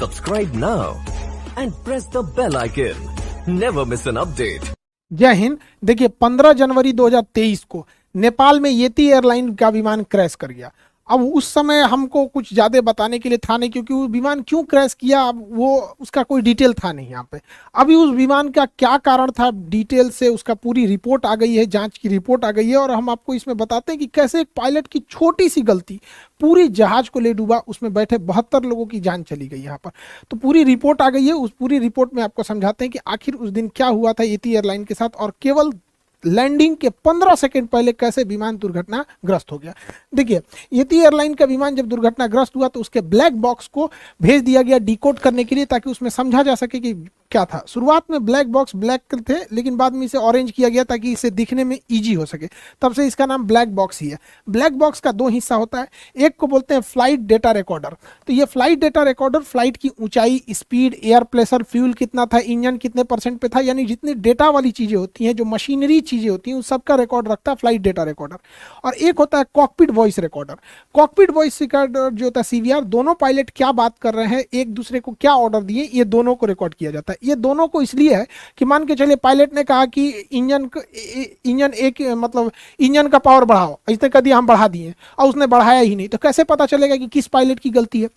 Subscribe now and press the bell icon. Never miss an update. जय हिंद। देखिए 15 जनवरी 2023 को नेपाल में येती एयरलाइन का विमान क्रैश कर गया। अब उस समय हमको कुछ ज़्यादा बताने के लिए था नहीं, क्योंकि वो विमान क्यों क्रैश किया अब वो उसका कोई डिटेल था नहीं यहाँ पे। अभी उस विमान का क्या कारण था डिटेल से उसका पूरी रिपोर्ट आ गई है, जांच की रिपोर्ट आ गई है, और हम आपको इसमें बताते हैं कि कैसे एक पायलट की छोटी सी गलती पूरी जहाज को ले डूबा। उसमें बैठे 72 लोगों की जान चली गई यहाँ पर। तो पूरी रिपोर्ट आ गई है, उस पूरी रिपोर्ट में आपको समझाते हैं कि आखिर उस दिन क्या हुआ था येती एयरलाइन के साथ, और केवल लैंडिंग के 15 सेकंड पहले कैसे विमान दुर्घटनाग्रस्त हो गया। देखिए येती एयरलाइन का विमान जब दुर्घटनाग्रस्त हुआ तो उसके ब्लैक बॉक्स को भेज दिया गया डिकोड करने के लिए, ताकि उसमें समझा जा सके कि क्या था। शुरुआत में ब्लैक बॉक्स ब्लैक थे, लेकिन बाद में इसे ऑरेंज किया गया ताकि इसे दिखने में इजी हो सके, तब से इसका नाम ब्लैक बॉक्स ही है। ब्लैक बॉक्स का दो हिस्सा होता है, एक को बोलते हैं फ्लाइट डेटा रिकॉर्डर। तो ये फ्लाइट डेटा रिकॉर्डर फ्लाइट की ऊंचाई, स्पीड, एयर प्रेशर, फ्यूल कितना था, इंजन कितने परसेंट पे था, यानी जितनी डेटा वाली चीजें होती हैं, जो मशीनरी चीजें होती हैं, उन सबका रिकॉर्ड रखता है फ्लाइट डेटा रिकॉर्डर। और एक होता है cockpit voice recorder. Cockpit voice recorder जो होता है सीवीआर, दोनों पायलट क्या बात कर रहे हैं, एक दूसरे को क्या ऑर्डर दिए, ये दोनों को रिकॉर्ड किया जाता है। ये दोनों को इसलिए है कि मान के चलिए पायलट ने कहा कि इंजन का पावर बढ़ाओ, इसने कह दिया हम बढ़ा दिए और उसने बढ़ाया ही नहीं, तो कैसे पता चलेगा कि किस पायलट की गलती है।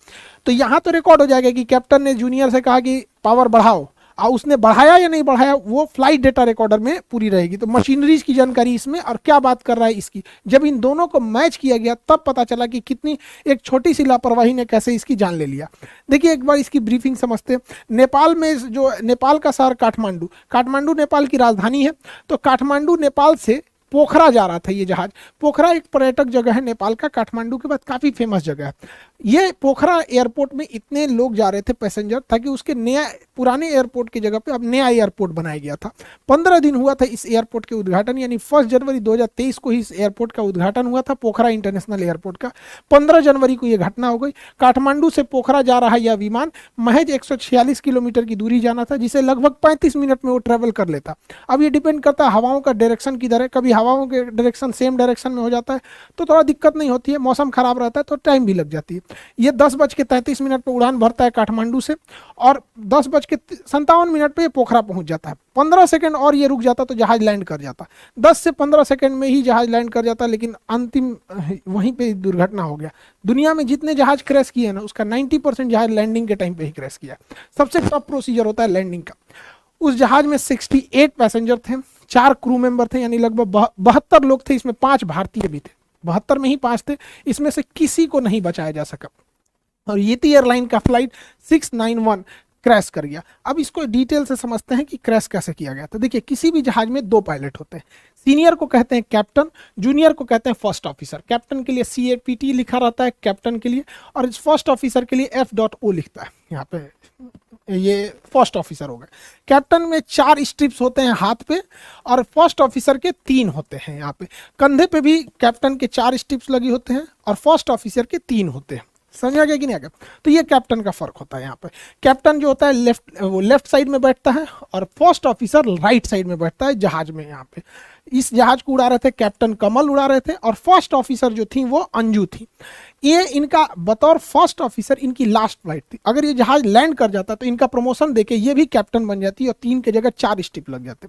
तो यहां तो रिकॉर्ड हो जाएगा कि कैप्टन ने जूनियर से कहा कि पावर बढ़ाओ, और उसने बढ़ाया या नहीं बढ़ाया वो फ्लाइट डेटा रिकॉर्डर में पूरी रहेगी। तो मशीनरीज की जानकारी इसमें और क्या बात कर रहा है इसकी, जब इन दोनों को मैच किया गया तब पता चला कि कितनी एक छोटी सी लापरवाही ने कैसे इसकी जान ले लिया। देखिए एक बार इसकी ब्रीफिंग समझते हैं। नेपाल में जो नेपाल का शहर काठमांडू नेपाल की राजधानी है। तो काठमांडू नेपाल से पोखरा जा रहा था ये जहाज। पोखरा एक पर्यटक जगह है नेपाल का, काठमांडू के बाद काफी फेमस जगह है। ये पोखरा एयरपोर्ट में इतने लोग जा रहे थे पैसेंजर, ताकि उसके नया पुराने एयरपोर्ट की जगह पे अब नया एयरपोर्ट बनाया गया था। 15 दिन हुआ था इस एयरपोर्ट के उद्घाटन, यानी 1 जनवरी 2023 को ही इस एयरपोर्ट का उद्घाटन हुआ था, पोखरा इंटरनेशनल एयरपोर्ट का। 15 जनवरी को यह घटना हो गई। काठमांडू से पोखरा जा रहा यह विमान महज 146 किलोमीटर की दूरी जाना था, जिसे लगभग 35 मिनट में वो ट्रेवल कर लेता। अब ये डिपेंड करता है हवाओं का डायरेक्शन किधर है। कभी हवाओं के डायरेक्शन सेम डायरेक्शन में हो जाता है तो थोड़ा दिक्कत नहीं होती है, मौसम खराब रहता है तो टाइम भी लग जाती है। ये 10:33 पर उड़ान भरता है काठमांडू से, और 10:57 पे पोखरा पहुंच जाता है। 15 सेकंड और ये रुक जाता तो जहाज लैंड कर जाता। 10 से 15 सेकंड में ही जहाज लैंड कर जाता, लेकिन अंतिम वहीं पे दुर्घटना हो गया। दुनिया में जितने जहाज क्रैश किए ना, उसका 90% जहाज लैंडिंग के टाइम पे ही क्रैश किया। सबसे टफ प्रोसीजर होता है लैंडिंग का। उस जहाज में 68 पैसेंजर थे, 4 क्रू मेंबर थे, यानी लगभग 72 लोग थे। इसमें 5 भारतीय भी थे, 72 में ही 5 थे। इसमें से किसी को नहीं बचाया जा सका, और येती एयरलाइन का फ्लाइट 691 क्रैश कर गया। अब इसको डिटेल से समझते हैं कि क्रैश कैसे किया गया। तो देखिए किसी भी जहाज में 2 पायलट होते हैं। सीनियर को कहते हैं कैप्टन, जूनियर को कहते हैं फर्स्ट ऑफिसर। कैप्टन के लिए CAPT लिखा रहता है कैप्टन के लिए, और इस फर्स्ट ऑफिसर के लिए F.O लिखता है। यहाँ पे ये फर्स्ट ऑफिसर हो गए। कैप्टन में 4 स्ट्रिप्स होते हैं हाथ पे, और फर्स्ट ऑफिसर के 3 होते हैं। यहाँ पे कंधे पे भी कैप्टन के 4 स्ट्रिप्स लगी होते हैं, और फर्स्ट ऑफिसर के 3 होते हैं। समझा गया कि नहीं आगे? तो ये कैप्टन का फर्क होता है। यहाँ पे कैप्टन जो होता है लेफ्ट साइड में बैठता है, और फर्स्ट ऑफिसर राइट साइड में बैठता है जहाज में। यहाँ पे इस जहाज को उड़ा रहे थे कैप्टन कमल उड़ा रहे थे, और फर्स्ट ऑफिसर जो थी वो अंजू थी। ये इनका बतौर फर्स्ट ऑफिसर इनकी लास्ट फ्लाइट थी। अगर ये जहाज लैंड कर जाता तो इनका प्रमोशन देके ये भी कैप्टन बन जाती और 3 के जगह 4 स्टिप लग जाते।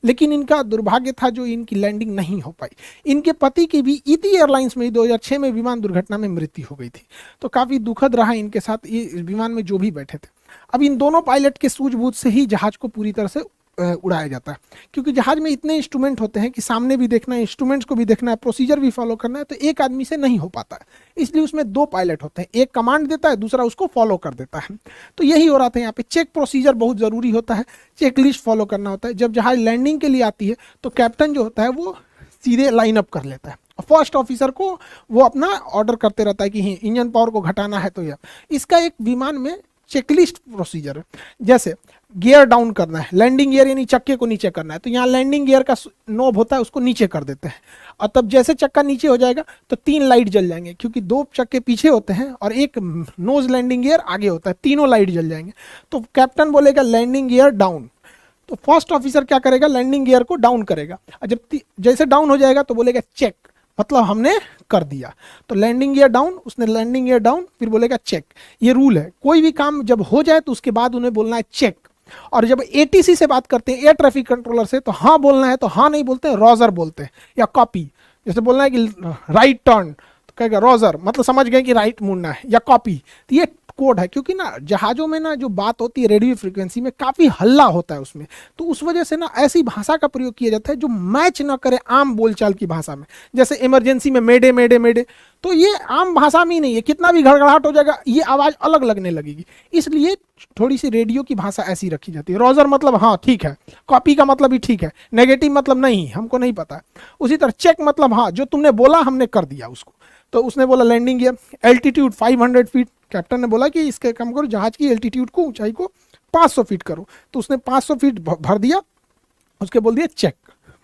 लेकिन इनका दुर्भाग्य था जो इनकी लैंडिंग नहीं हो पाई। इनके पति की भी येती एयरलाइंस में 2006 में विमान दुर्घटना में मृत्यु हो गई थी। तो काफी दुखद रहा इनके साथ, ये विमान में जो भी बैठे थे। अब इन दोनों पायलट के सूझबूझ से ही जहाज को पूरी तरह से उड़ाया जाता है, क्योंकि जहाज में इतने इंस्ट्रूमेंट होते हैं कि सामने भी देखना है, इंस्ट्रूमेंट्स को भी देखना है, प्रोसीजर भी फॉलो करना है, तो एक आदमी से नहीं हो पाता है। इसलिए उसमें 2 पायलट होते हैं, एक कमांड देता है, दूसरा उसको फॉलो कर देता है। तो यही हो रहा था यहाँ पे। चेक प्रोसीजर बहुत जरूरी होता है, चेक लिस्ट फॉलो करना होता है। जब जहाज लैंडिंग के लिए आती है तो कैप्टन जो होता है वो सीधे लाइन अप कर लेता है, फर्स्ट ऑफिसर को वो अपना ऑर्डर करते रहता है कि इंजन पावर को घटाना है। तो यह इसका एक विमान में चेकलिस्ट प्रोसीजर है। जैसे गियर डाउन करना है, लैंडिंग गियर यानी चक्के को नीचे करना है, तो यहाँ लैंडिंग गियर का नोब होता है, उसको नीचे कर देते हैं। और तब जैसे चक्का नीचे हो जाएगा तो 3 लाइट जल जाएंगे, क्योंकि 2 चक्के पीछे होते हैं और एक नोज लैंडिंग गियर आगे होता है, तीनों लाइट जल जाएंगे। तो कैप्टन बोलेगा लैंडिंग गियर डाउन, तो फर्स्ट ऑफिसर क्या करेगा, लैंडिंग गियर को डाउन करेगा। और जब जैसे डाउन हो जाएगा तो बोलेगा चेक, मतलब हमने कर दिया। तो लैंडिंग गियर डाउन, उसने लैंडिंग गियर डाउन, फिर बोलेगा चेक। ये रूल है, कोई भी काम जब हो जाए तो उसके बाद उन्हें बोलना है चेक। और जब एटीसी से बात करते हैं, एयर ट्रैफिक कंट्रोलर से, तो हाँ बोलना है तो हाँ नहीं बोलते हैं, रोजर बोलते हैं, या कॉपी। जैसे बोलना है कि राइट टर्न, तो कहेगा रोजर, मतलब समझ गए कि राइट मुड़ना है, या कॉपी। तो ये कोड है, क्योंकि ना जहाज़ों में ना जो बात होती है रेडियो फ्रीक्वेंसी में, काफ़ी हल्ला होता है उसमें, तो उस वजह से ना ऐसी भाषा का प्रयोग किया जाता है जो मैच ना करे आम बोलचाल की भाषा में। जैसे इमरजेंसी में मेडे मेडे मेडे, तो ये आम भाषा में ही नहीं है, कितना भी घड़घड़ाहट हो जाएगा ये आवाज़ अलग लगने लगेगी, इसलिए थोड़ी सी रेडियो की भाषा ऐसी रखी जाती है। रोजर मतलब हाँ ठीक है, कॉपी का मतलब भी ठीक है, नेगेटिव मतलब नहीं हमको नहीं पता। उसी तरह चेक मतलब हाँ जो तुमने बोला हमने कर दिया उसको। तो उसने बोला landing gear, altitude 500 feet, captain ने बोला कि इसके काम करो, जहाज की एल्टीट्यूड को, ऊंचाई को 500 फीट करो। तो उसने 500 फीट भर दिया, उसके बोल दिया चेक,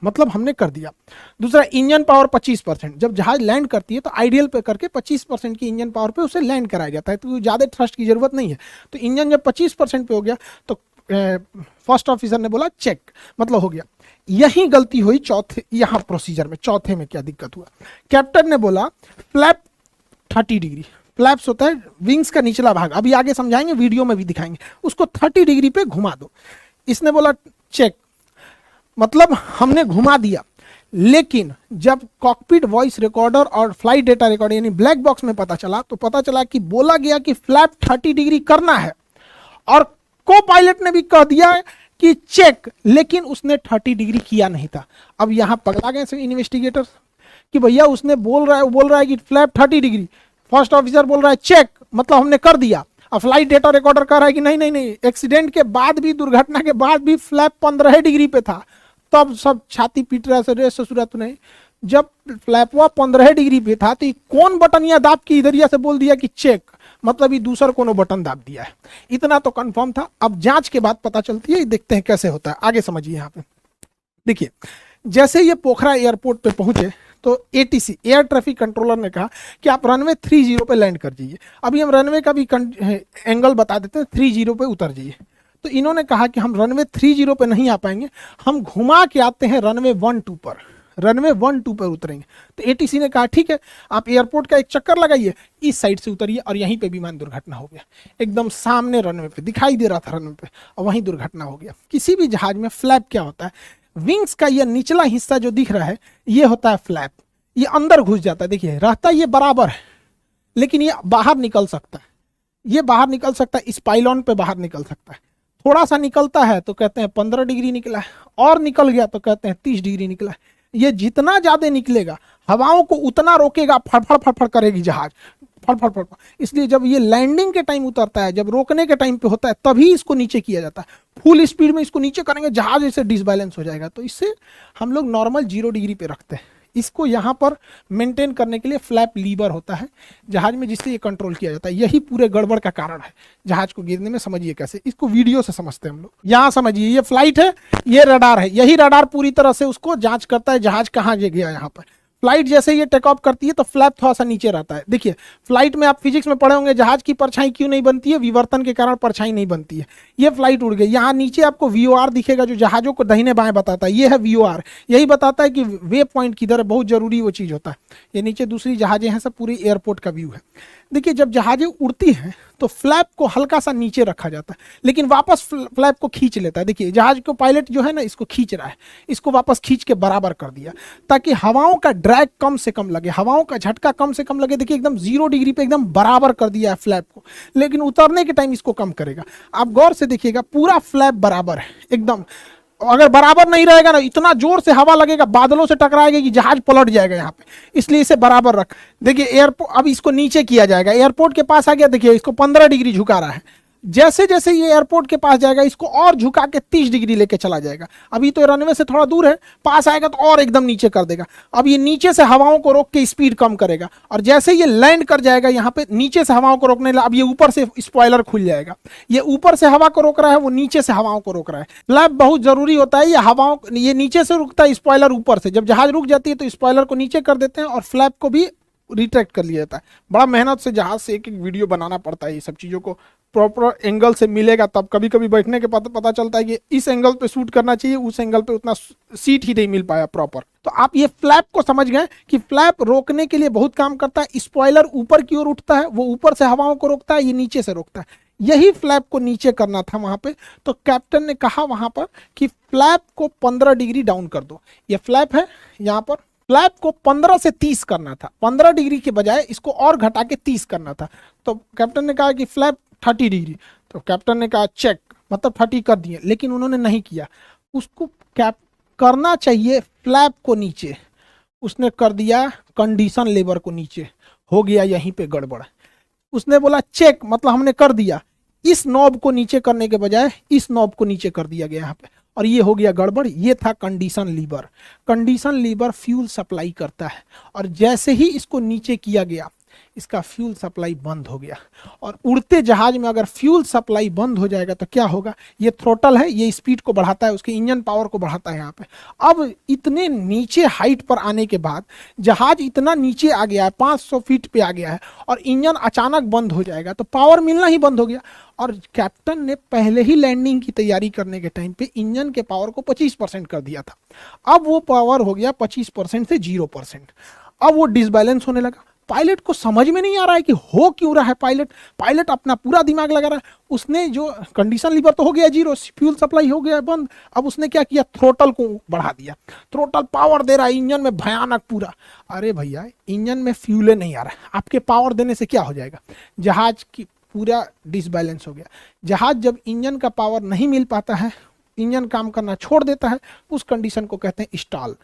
मतलब हमने कर दिया। दूसरा, इंजन पावर 25%, जब जहाज लैंड करती है तो आइडियल पे करके 25% की इंजन पावर पे उसे लैंड कराया जाता है, तो ज़्यादा थ्रस्ट की जरूरत नहीं है। तो इंजन जब 25% पे हो गया तो फर्स्ट ऑफिसर ने बोला चेक, मतलब हो गया। यही गलती हुई चौथे यहाँ प्रोसीजर में। चौथे में क्या दिक्कत हुआ, कैप्टन ने बोला फ्लैप 30 डिग्री, फ्लैप्स होता है विंग्स का निचला भाग, अभी आगे समझाएंगे, वीडियो में भी दिखाएंगे, उसको 30 डिग्री पे घुमा दो। इसने बोला चेक, मतलब हमने घुमा दिया। लेकिन जब कॉकपिट वॉइस रिकॉर्डर और फ्लाइट डेटा रिकॉर्डर यानी ब्लैक बॉक्स में पता चला, तो पता चला कि बोला गया कि फ्लैप 30 डिग्री करना है, और को पायलट ने भी कह दिया कि चेक, लेकिन उसने 30 डिग्री किया नहीं था। अब यहां पगला गए इन्वेस्टिगेटर्स कि भैया उसने बोल रहा है कि फ्लैप 30 डिग्री, फर्स्ट ऑफिसर बोल रहा है चेक, मतलब हमने कर दिया। अब फ्लाइट डेटा रिकॉर्डर कह रहा है कि नहीं नहीं नहीं, एक्सीडेंट के बाद भी, दुर्घटना के बाद भी फ्लैप 15 डिग्री पे था। तब सब छाती पीट रहा है, सूरत नहीं, जब फ्लैपवा 15 डिग्री पे था तो कौन बटन या दाब की इधरिया से बोल दिया कि चेक, मतलब ये दूसरा कोनो बटन दाब दिया है। इतना तो कंफर्म था। अब जांच के बाद पता चलती है, देखते हैं कैसे होता है, आगे समझिए। यहाँ पे देखिए, जैसे ये पोखरा एयरपोर्ट पे पहुंचे तो एटीसी एयर ट्रैफिक कंट्रोलर ने कहा कि आप रनवे 30 पे लैंड कर जाइए। अभी हम रनवे का भी एंगल बता देते हैं, 30 पे उतर जाइए। तो इन्होंने कहा कि हम रनवे 30 पे नहीं आ पाएंगे, हम घुमा के आते हैं रनवे 12 पर, रनवे 12 पर उतरेंगे। तो एटीसी ने कहा ठीक है, आप एयरपोर्ट का एक चक्कर लगाइए, इस साइड से उतरिए, और यहीं पे विमान दुर्घटना हो गया। एकदम सामने रनवे पे दिखाई दे रहा था रनवे पे, और वहीं दुर्घटना हो गया। किसी भी जहाज में फ्लैप क्या होता है, विंग्स का यह निचला हिस्सा जो दिख रहा है ये होता है फ्लैप, ये अंदर घुस जाता है। देखिए रहता ये बराबर है, लेकिन ये बाहर निकल सकता है, ये बाहर निकल सकता है, इस पाइलॉन पे बाहर निकल सकता है। थोड़ा सा निकलता है तो कहते हैं 15 डिग्री निकला है, और निकल गया तो कहते हैं 30 डिग्री निकला है। ये जितना ज्यादा निकलेगा हवाओं को उतना रोकेगा, फड़फड़ फड़फड़ करेगी जहाज, फड़फड़ फड़फड़। इसलिए जब ये लैंडिंग के टाइम उतरता है, जब रोकने के टाइम पे होता है, तभी इसको नीचे किया जाता है। फुल स्पीड में इसको नीचे करेंगे, जहाज ऐसे डिसबैलेंस हो जाएगा। तो इससे हम लोग नॉर्मल 0 डिग्री पे रखते हैं। इसको यहाँ पर मेंटेन करने के लिए फ्लैप लीवर होता है जहाज में, जिससे ये कंट्रोल किया जाता है। यही पूरे गड़बड़ का कारण है जहाज को गिरने में। समझिए कैसे, इसको वीडियो से समझते हैं हम लोग। यहाँ समझिए, ये फ्लाइट है, ये रडार है, यही रडार पूरी तरह से उसको जांच करता है जहाज कहाँ गया। यहाँ पर फ्लाइट जैसे ये टेक ऑफ करती है तो फ्लैप थोड़ा सा नीचे रहता है। देखिए फ्लाइट में आप फिजिक्स में पढ़े होंगे, जहाज की परछाई क्यों नहीं बनती है, विवर्तन के कारण परछाई नहीं बनती है। ये फ्लाइट उड़ गई, यहाँ नीचे आपको VOR दिखेगा जो जहाजों को दाहिने बाएं बताता है, ये है VOR। यही बताता है कि वे पॉइंट किधर है, बहुत जरूरी वो चीज होता है। ये नीचे दूसरी जहाजें हैं, सब पूरी एयरपोर्ट का व्यू है। देखिए जब जहाजें उड़ती हैं तो फ्लैप को हल्का सा नीचे रखा जाता है, लेकिन वापस फ्लैप को खींच लेता है। देखिए जहाज को पायलट जो है ना, इसको खींच रहा है, इसको वापस खींच के बराबर कर दिया ताकि हवाओं का ड्रैग कम से कम लगे, हवाओं का झटका कम से कम लगे। देखिए एकदम 0 डिग्री पे एकदम बराबर कर दिया है फ्लैप को, लेकिन उतरने के टाइम इसको कम करेगा। आप गौर से देखिएगा, पूरा फ्लैप बराबर है एकदम। अगर बराबर नहीं रहेगा ना, इतना जोर से हवा लगेगा, बादलों से टकराएगा कि जहाज पलट जाएगा यहाँ पे, इसलिए इसे बराबर रख। देखिए एयरपोर्ट, अब इसको नीचे किया जाएगा, एयरपोर्ट के पास आ गया, देखिए इसको 15 डिग्री झुका रहा है। जैसे जैसे ये एयरपोर्ट के पास जाएगा, इसको और झुका के 30 डिग्री लेके चला जाएगा। अभी तो रनवे से थोड़ा दूर है, पास आएगा तो और एकदम नीचे कर देगा। अब ये नीचे से हवाओं को रोक के स्पीड कम करेगा, और जैसे ये लैंड कर जाएगा यहाँ पे, नीचे से हवाओं को रोकने लगा। अब ये ऊपर से स्पॉइलर खुल जाएगा, ये ऊपर से हवा को रोक रहा है, वो नीचे से हवाओं को रोक रहा है। फ्लैप बहुत जरूरी होता है, ये हवाओं, ये नीचे से रुकता है, स्पॉइलर ऊपर से। जब जहाज रुक जाती है तो स्पॉइलर को नीचे कर देते हैं और फ्लैप को भी रिट्रैक्ट कर लिया जाता है। बड़ा मेहनत से जहाज से एक एक वीडियो बनाना पड़ता है ये सब चीज़ों को प्रॉपर एंगल से मिलेगा तब। कभी कभी बैठने के पता चलता है कि इस एंगल पे शूट करना चाहिए, उस एंगल पे उतना सीट ही नहीं मिल पाया प्रॉपर। तो आप ये फ्लैप को समझ गए कि फ्लैप रोकने के लिए बहुत काम करता है। स्पॉइलर ऊपर की ओर उठता है, वो ऊपर से हवाओं को रोकता है, ये नीचे से रोकता है। यही फ्लैप को नीचे करना था वहां पे। तो कैप्टन ने कहा वहां पर कि फ्लैप को 15 डिग्री डाउन कर दो। ये फ्लैप है, यहाँ पर फ्लैप को 15 से 30 करना था, 15 डिग्री के बजाय इसको और घटा के 30 करना था। तो कैप्टन ने कहा कि फ्लैप 30 डिग्री। तो कैप्टन ने कहा चेक, मतलब 30 कर दिए, लेकिन उन्होंने नहीं किया। उसको कैप करना चाहिए फ्लैप को नीचे, उसने कर दिया कंडीशन लेबर को नीचे। हो गया यहीं पे गड़बड़। उसने बोला चेक, मतलब हमने कर दिया। इस नॉब को नीचे करने के बजाय इस नॉब को नीचे कर दिया गया यहाँ पे, और ये हो गया गड़बड़। ये था condition lever. Condition lever fuel supply करता है, और जैसे ही इसको नीचे किया गया इसका फ्यूल सप्लाई बंद हो गया। और उड़ते जहाज में अगर फ्यूल सप्लाई बंद हो जाएगा तो क्या होगा? ये थ्रोटल है, ये स्पीड को बढ़ाता है, उसके इंजन पावर को बढ़ाता है यहाँ पे। अब इतने नीचे हाइट पर आने के बाद जहाज इतना नीचे आ गया है, 500 फीट पे आ गया है, और इंजन अचानक बंद हो जाएगा तो पावर मिलना ही बंद हो गया। और कैप्टन ने पहले ही लैंडिंग की तैयारी करने के टाइम पे इंजन के पावर को 25% कर दिया था। अब वो पावर हो गया 25% से 0%। अब वो डिसबैलेंस होने लगा। पायलट को समझ में नहीं आ रहा है कि हो क्यों रहा है। पायलट अपना पूरा दिमाग लगा रहा है। उसने जो कंडीशन लीवर तो हो गया 0, फ्यूल सप्लाई हो गया बंद। अब उसने क्या किया? थ्रोटल को बढ़ा दिया। थ्रोटल पावर दे रहा है इंजन में भयानक पूरा। अरे भैया, इंजन में फ्यूल नहीं आ रहा है, आपके पावर देने से क्या हो जाएगा? जहाज की पूरा डिसबैलेंस हो गया। जहाज जब इंजन का पावर नहीं मिल पाता है, इंजन काम करना छोड़ देता है, उस कंडीशन को कहते हैं स्टॉल।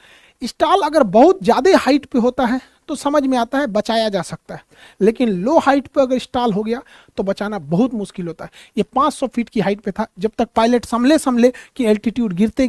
स्टॉल अगर बहुत ज़्यादा हाइट पे होता है तो समझ में आता है, बचाया जा सकता है, लेकिन लो हाइट पे अगर स्टॉल हो गया तो बचाना बहुत मुश्किल होता है। ये 500 फीट की हाइट पे था। जब तक पायलट संभले कि एल्टीट्यूड गिरते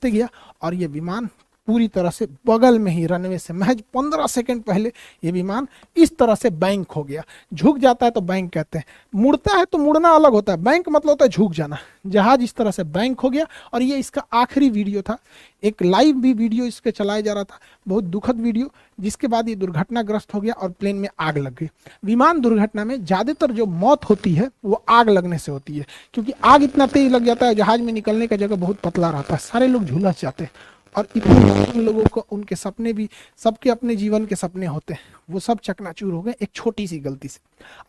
गया और ये विमान पूरी तरह से बगल में ही रनवे से महज 15 सेकंड पहले ये विमान इस तरह से बैंक हो गया। झुक जाता है तो बैंक कहते हैं, मुड़ता है तो मुड़ना अलग होता है, बैंक मतलब होता है झुक जाना। जहाज इस तरह से बैंक हो गया और ये इसका आखिरी वीडियो था। एक लाइव भी वीडियो इसके चलाया जा रहा था, बहुत दुखद वीडियो, जिसके बाद ये दुर्घटनाग्रस्त हो गया और प्लेन में आग लग गई। विमान दुर्घटना में ज़्यादातर जो मौत होती है वो आग लगने से होती है, क्योंकि आग इतना तेज लग जाता है, जहाज में निकलने का जगह बहुत पतला रहता है, सारे लोग झुलस जाते हैं। और इतने लोगों को उनके सपने भी, सबके अपने जीवन के सपने होते हैं, वो सब चकनाचूर हो गए एक छोटी सी गलती से।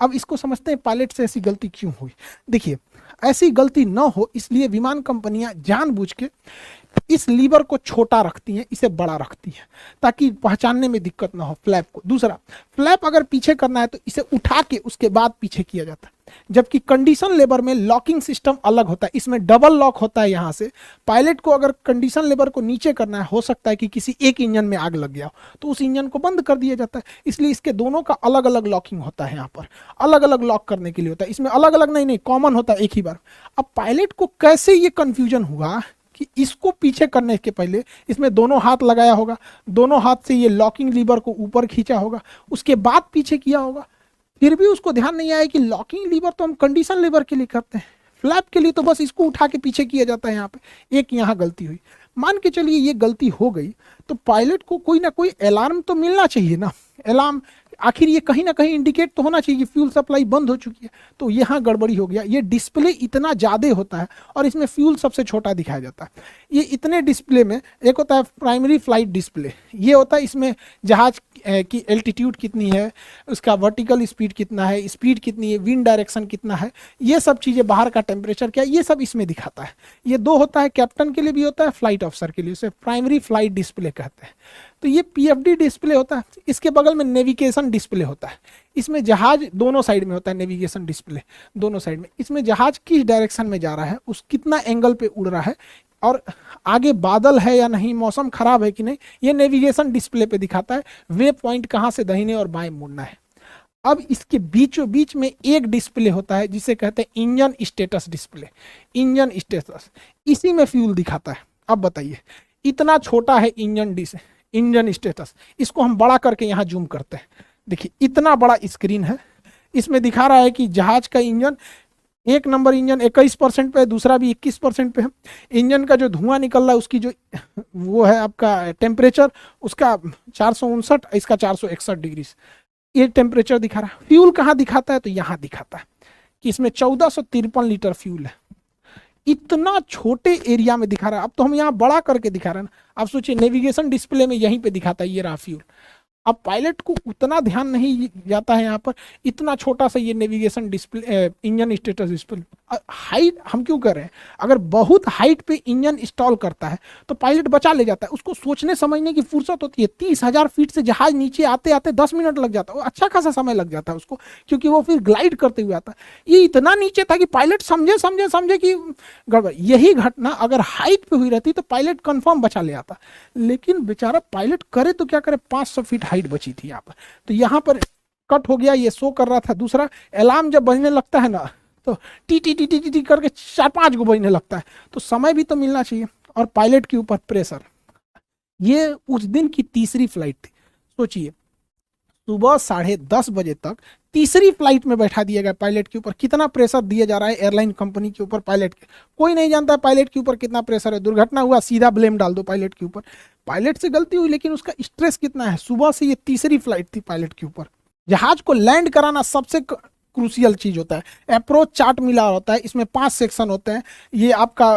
अब इसको समझते हैं पायलट से ऐसी गलती क्यों हुई। देखिए, ऐसी गलती ना हो इसलिए विमान कंपनियां जानबूझ के इस लीवर को छोटा रखती हैं, इसे बड़ा रखती हैं, ताकि पहचानने में दिक्कत ना हो फ्लैप को। दूसरा, फ्लैप अगर पीछे करना है तो इसे उठा के उसके बाद पीछे किया जाता है, जबकि कंडीशन लेबर में लॉकिंग सिस्टम अलग होता है, इसमें डबल लॉक होता है। यहाँ से पायलट को अगर कंडीशन लेबर को नीचे करना है, हो सकता है कि किसी एक इंजन में आग लग गया हो तो उस इंजन को बंद कर दिया जाता है, इसलिए इसके दोनों का अलग अलग लॉकिंग होता है। यहाँ पर अलग अलग लॉक करने के लिए होता है, इसमें अलग अलग नहीं, कॉमन होता है एक ही बार। अब पायलट को कैसे ये कंफ्यूजन हुआ कि इसको पीछे करने के पहले इसमें दोनों हाथ लगाया होगा, दोनों हाथ से ये लॉकिंग लीवर को ऊपर खींचा होगा, उसके बाद पीछे किया होगा। फिर भी उसको ध्यान नहीं आया कि लॉकिंग लीवर तो हम कंडीशन लीवर के लिए करते हैं, फ्लैप के लिए तो बस इसको उठा के पीछे किया जाता है। यहाँ पे एक यहाँ गलती हुई, मान के चलिए ये गलती हो गई तो पायलट को कोई ना कोई अलार्म तो मिलना चाहिए ना। अलार्म आखिर ये कहीं ना कहीं इंडिकेट तो होना चाहिए कि फ्यूल सप्लाई बंद हो चुकी है। तो यहाँ गड़बड़ी हो गया। ये डिस्प्ले इतना ज़्यादा होता है और इसमें फ्यूल सबसे छोटा दिखाया जाता है। ये इतने डिस्प्ले में एक होता है प्राइमरी फ्लाइट डिस्प्ले, ये होता है इसमें जहाज की एल्टीट्यूड कितनी है, उसका वर्टिकल स्पीड कितना है, स्पीड कितनी है, विंड डायरेक्शन कितना है, ये सब चीज़ें, बाहर का टेम्परेचर क्या है, ये सब इसमें दिखाता है। ये दो होता है, कैप्टन के लिए भी होता है, फ्लाइट ऑफिसर के लिए, उसे प्राइमरी फ्लाइट डिस्प्ले कहते हैं। तो ये पीएफडी डिस्प्ले होता है। इसके बगल में नेविगेशन डिस्प्ले होता है, इसमें जहाज दोनों साइड में होता है, नेविगेशन डिस्प्ले दोनों साइड में। इसमें जहाज किस डायरेक्शन में जा रहा है, उस कितना एंगल पे उड़ रहा है, और आगे बादल है या नहीं, मौसम खराब है कि नहीं, ये नेविगेशन डिस्प्ले पे दिखाता है। वे पॉइंट कहाँ से दाहिने और बाएं मुड़ना है। अब इसके बीचों बीच में एक डिस्प्ले होता है जिसे कहते हैं engine status display. Engine status, इसी में फ्यूल दिखाता है। अब बताइए, इतना छोटा है इंजन स्टेटस, इसको हम बड़ा करके यहाँ जूम करते हैं। देखिए, इतना बड़ा स्क्रीन है, इसमें दिखा रहा है कि जहाज का इंजन, एक नंबर इंजन 21% पे है, दूसरा भी 21% पे है। इंजन का जो धुआं निकल रहा है, उसकी जो वो है आपका टेम्परेचर, उसका 459, इसका 461 डिग्री, ये टेम्परेचर दिखा रहा है। फ्यूल कहाँ दिखाता है? तो यहाँ दिखाता है। कि इसमें 1453 लीटर फ्यूल है। इतना छोटे एरिया में दिखा रहा है। अब तो हम यहाँ बड़ा करके दिखा रहे हैं ना। आप सोचिए नेविगेशन डिस्प्ले में यहीं पे दिखाता है ये रहा फ्यूल। अब पायलट को उतना ध्यान नहीं जाता है यहाँ पर, इतना छोटा सा ये navigation display, engine status display. Height हम क्यों कर रहे हैं? अगर बहुत हाइट पे इंजन इंस्टॉल करता है तो पायलट बचा ले जाता है, उसको सोचने समझने की फुर्सत होती है। 30,000 फीट से जहाज नीचे आते आते 10 मिनट लग जाता है, अच्छा खासा समय लग जाता है उसको, क्योंकि वो फिर ग्लाइड करते हुए आता है। ये इतना नीचे था कि पायलट समझे समझे समझे कि गड़बड़। यही घटना अगर हाइट पे हुई रहती तो पायलट कंफर्म बचा ले आता, लेकिन बेचारा पायलट करे तो क्या करे, 500 फीट हाइट बची थी यहाँ पर। तो यहाँ पर कट हो गया, ये शो कर रहा था। दूसरा, अलार्म जब बजने लगता है ना तो T T T T T T करके 4-5 गो बजने लगता है, तो समय भी तो मिलना चाहिए। और पायलट के ऊपर प्रेशर, ये उस दिन की तीसरी फ्लाइट थी। सोचिए सुबह 10:30 बजे तक तीसरी फ्लाइट में बैठा दिया गया पायलट के ऊपर। कितना प्रेशर दिया जा रहा है एयरलाइन कंपनी के ऊपर पायलट के, कोई नहीं जानता है पायलट के ऊपर कितना प्रेशर है। दुर्घटना हुआ, सीधा ब्लेम डाल दो पायलट के ऊपर। पायलट से गलती हुई, लेकिन उसका स्ट्रेस कितना है। सुबह से ये तीसरी फ्लाइट थी पायलट के ऊपर। जहाज को लैंड कराना सबसे क्रूशियल चीज होता है। अप्रोच चार्ट मिला होता है, इसमें 5 सेक्शन होते हैं। ये आपका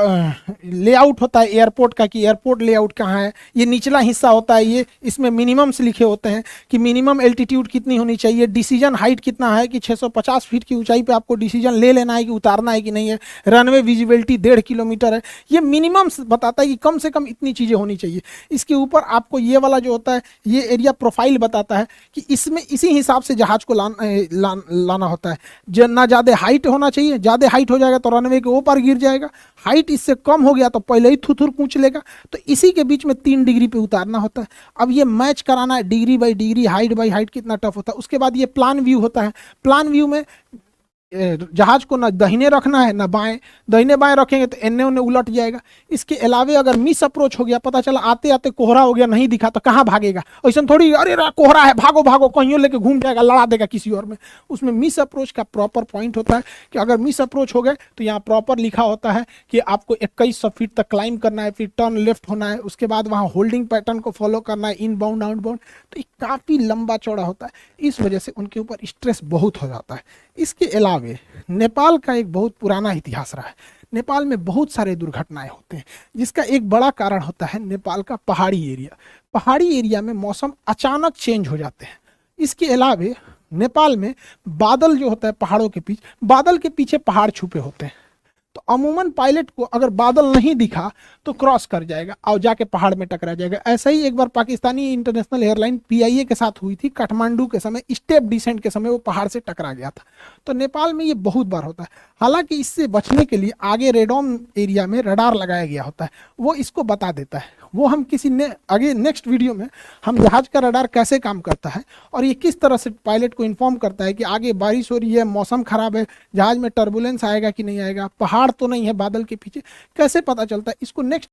लेआउट होता है एयरपोर्ट का, कि एयरपोर्ट लेआउट कहाँ है। ये निचला हिस्सा होता है, ये इसमें मिनिमम्स लिखे होते हैं कि मिनिमम एल्टीट्यूड कितनी होनी चाहिए, डिसीजन हाइट कितना है कि 650 फीट की ऊंचाई पे आपको डिसीजन ले लेना है कि उतारना है कि नहीं है। रनवे विजिबिलिटी 1.5 किलोमीटर है। ये मिनिमम्स बताता है कि कम से कम इतनी चीज़ें होनी चाहिए। इसके ऊपर आपको ये वाला जो होता है, ये एरिया प्रोफाइल बताता है कि इसमें इसी हिसाब से जहाज को लाना होता है। ना ज्यादा हाइट होना चाहिए, ज्यादा हाइट हो जाएगा तो रनवे के ऊपर गिर जाएगा, हाइट इससे कम हो गया तो पहले ही थुथुर कूच लेगा। तो इसी के बीच में 3 डिग्री पे उतारना होता है। अब ये मैच कराना है degree by degree, height by height, कितना टफ होता है। उसके बाद ये प्लान व्यू होता है। प्लान व्यू में जहाज को ना दाहिने रखना है ना बाएं, दाहिने बाएं रखेंगे तो एन्ने उन्ने उलट जाएगा। इसके अलावे अगर मिस अप्रोच हो गया, पता चला आते आते कोहरा हो गया, नहीं दिखा, तो कहाँ भागेगा? ऐसा थोड़ी अरे कोहरा है भागो भागो, कहीं लेके घूम जाएगा, लड़ा देगा किसी और में। उसमें मिस अप्रोच का प्रॉपर पॉइंट होता है कि अगर मिस अप्रोच हो गए तो यहाँ प्रॉपर लिखा होता है कि आपको 2100 फीट तक क्लाइंब करना है, फिर टर्न लेफ्ट होना है, उसके बाद वहाँ होल्डिंग पैटर्न को फॉलो करना है, इन बाउंड आउट बाउंड। तो ये काफ़ी लंबा चौड़ा होता है, इस वजह से उनके ऊपर स्ट्रेस बहुत हो जाता है। इसके अलावा नेपाल का एक बहुत पुराना इतिहास रहा है। नेपाल में बहुत सारे दुर्घटनाएं होते हैं, जिसका एक बड़ा कारण होता है नेपाल का पहाड़ी एरिया। पहाड़ी एरिया में मौसम अचानक चेंज हो जाते हैं। इसके अलावा नेपाल में बादल जो होता है पहाड़ों के पीछे, बादल के पीछे पहाड़ छुपे होते हैं। तो अमूमन पायलट को अगर बादल नहीं दिखा तो क्रॉस कर जाएगा और जाके पहाड़ में टकरा जाएगा। ऐसा ही एक बार पाकिस्तानी इंटरनेशनल एयरलाइन PIA के साथ हुई थी। काठमांडू के समय स्टेप डिसेंट के समय वो पहाड़ से टकरा गया था। तो नेपाल में ये बहुत बार होता है। हालांकि इससे बचने के लिए आगे रेडॉन एरिया में रडार लगाया गया होता है, वो इसको बता देता है। वो हम आगे नेक्स्ट वीडियो में हम जहाज का रडार कैसे काम करता है और ये किस तरह से पायलट को इन्फॉर्म करता है कि आगे बारिश हो रही है, मौसम खराब है, जहाज में टर्बुलेंस आएगा कि नहीं आएगा, पहाड़ तो नहीं है बादल के पीछे, कैसे पता चलता है, इसको नेक्स्ट